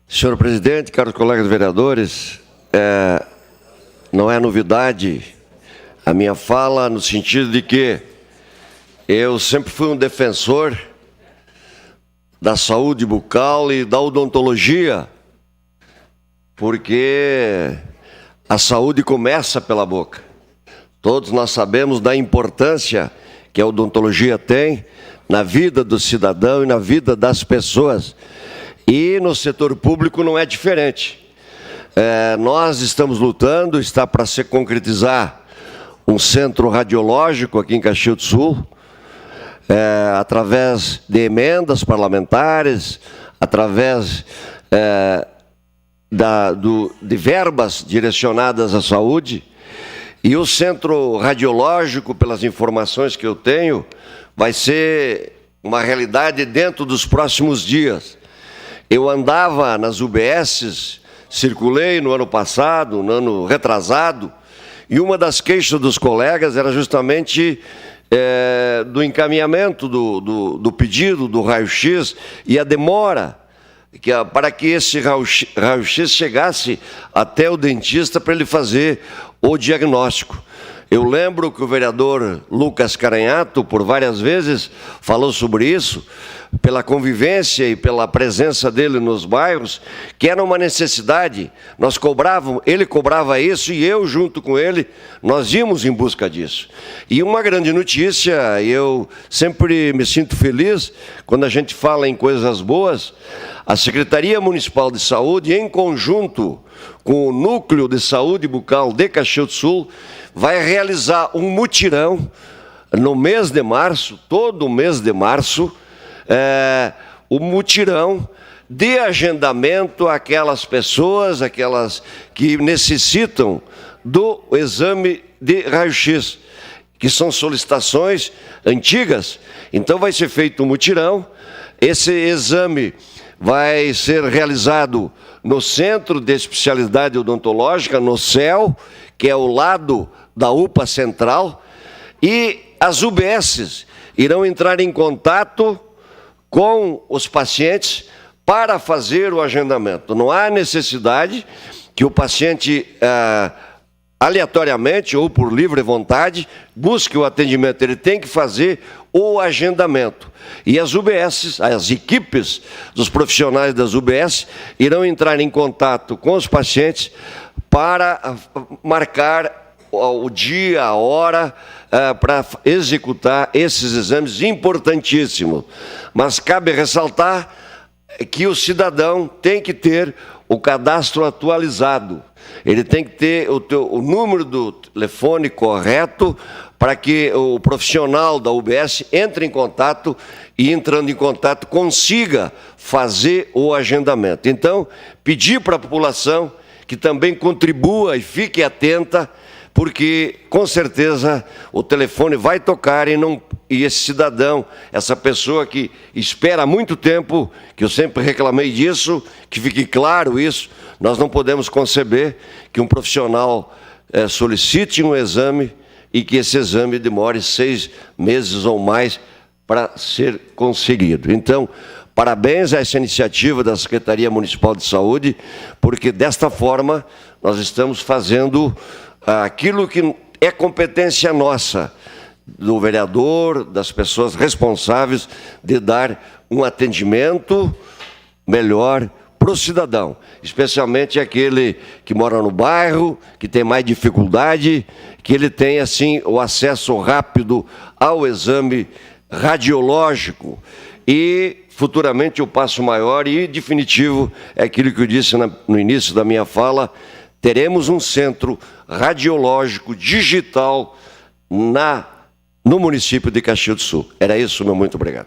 Senhor presidente, caros colegas vereadores, não é novidade a minha fala no sentido de que eu sempre fui um defensor da saúde bucal e da odontologia, porque a saúde começa pela boca. Todos nós sabemos da importância que a odontologia tem na vida do cidadão e na vida das pessoas. E no setor público não é diferente. Nós estamos lutando, está para se concretizar um centro radiológico aqui em Caxias do Sul, através de emendas parlamentares, através de verbas direcionadas à saúde. E o centro radiológico, pelas informações que eu tenho, vai ser uma realidade dentro dos próximos dias. Eu andava nas UBSs, circulei no ano passado, no ano retrasado, e uma das queixas dos colegas era justamente do encaminhamento do pedido do raio-x e a demora para que esse raio-x chegasse até o dentista para ele fazer o diagnóstico. Eu lembro que o vereador Lucas Caranhato, por várias vezes, falou sobre isso, pela convivência e pela presença dele nos bairros, que era uma necessidade. Ele cobrava isso e eu, junto com ele, nós íamos em busca disso. E uma grande notícia, e eu sempre me sinto feliz quando a gente fala em coisas boas, a Secretaria Municipal de Saúde, em conjunto com o Núcleo de Saúde Bucal de Caxias do Sul, vai realizar um mutirão no mês de março, todo o mês de março, o mutirão de agendamento àquelas pessoas, aquelas que necessitam do exame de raio-x, que são solicitações antigas. Então vai ser feito um mutirão, esse exame vai ser realizado no Centro de Especialidade Odontológica, no CEL, que é ao lado da UPA Central, e as UBSs irão entrar em contato com os pacientes para fazer o agendamento. Não há necessidade que o paciente, aleatoriamente ou por livre vontade, busque o atendimento. Ele tem que fazer o agendamento. E as UBSs, as equipes dos profissionais das UBS, irão entrar em contato com os pacientes para marcar o dia, a hora, para executar esses exames importantíssimos. Mas cabe ressaltar que o cidadão tem que ter o cadastro atualizado. Ele tem que ter o número do telefone correto para que o profissional da UBS entre em contato e, entrando em contato, consiga fazer o agendamento. Então, pedir para a população que também contribua e fique atenta, porque, com certeza, o telefone vai tocar e esse cidadão, essa pessoa que espera há muito tempo, que eu sempre reclamei disso, que fique claro isso, nós não podemos conceber que um profissional solicite um exame e que esse exame demore 6 meses ou mais para ser conseguido. Então, parabéns a essa iniciativa da Secretaria Municipal de Saúde, porque desta forma nós estamos fazendo aquilo que é competência nossa, do vereador, das pessoas responsáveis de dar um atendimento melhor para o cidadão, especialmente aquele que mora no bairro, que tem mais dificuldade, que ele tenha, assim, o acesso rápido ao exame radiológico. E, futuramente, o passo maior e definitivo é aquilo que eu disse no início da minha fala: teremos um centro radiológico digital no município de Caxias do Sul. Era isso, meu muito obrigado.